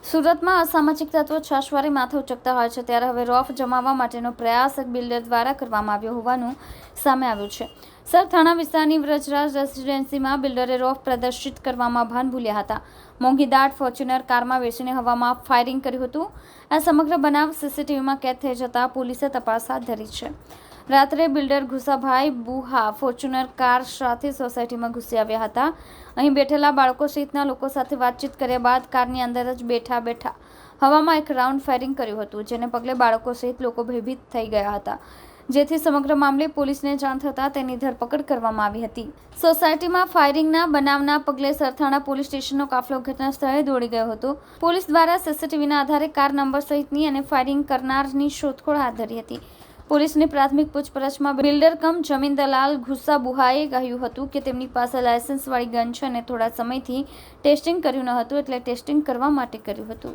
સુરતમાં અસામાજિક તત્વો છાશવારે માથે ઉચકતા હોય છે, ત્યારે હવે રોફ જમાવવા માટેનો પ્રયાસ એક બિલ્ડર દ્વારા કરવામાં આવ્યો હોવાનું સામે આવ્યું છે. સર થાણા વિસ્તારની વ્રજરાજ રેસિડેન્સીમાં બિલ્ડરે રોફ પ્રદર્શિત કરવામાં ભાન ભૂલ્યા હતા. મોંઘી દાટ ફોર્ચ્યુનર કારમાં બેસીને હવામાં ફાયરિંગ કર્યું હતું. આ સમગ્ર બનાવ સીસીટીવીમાં કેદ થઈ જતા પોલીસે તપાસ હાથ ધરી છે. રાત્રે બિલ્ડર ઘુસાભાઈ બુહા ફોર્ચ્યુનર કાર સાથે સોસાયટીમાં ઘૂસી આવ્યા હતા. અહીં બેઠેલા બાળકો સહિતના લોકો સાથે વાતચીત કર્યા બાદ કારની અંદર જ બેઠા હવામાં એક રાઉન્ડ ફાયરિંગ કર્યું હતું, જેને પગલે બાળકો સહિત લોકો ભયભીત થઈ ગયા હતા, જેથી સમગ્ર મામલે પોલીસને જાણ થતાં તેની ધરપકડ કરવામાં આવી હતી. સોસાયટીમાં ફાયરિંગના બનાવના પગલે સરથાણા પોલીસ સ્ટેશનનો કાફલો ઘટના સ્થળે દોડી ગયો હતો. પોલીસ દ્વારા સીસીટીવીના આધારે કાર નંબર સહિતની અને ફાયરિંગ કરનારની શોધખોળ હાથ ધરી હતી. પોલીસની પ્રાથમિક પૂછપરછમાં બિલ્ડર કમ જમીન દલાલ ઘુસા બુહાએ કહ્યું હતું કે તેમની પાસે લાયસન્સવાળી ગન છે અને થોડા સમયથી ટેસ્ટિંગ કર્યું ન હતું, એટલે ટેસ્ટિંગ કરવા માટે કર્યું હતું.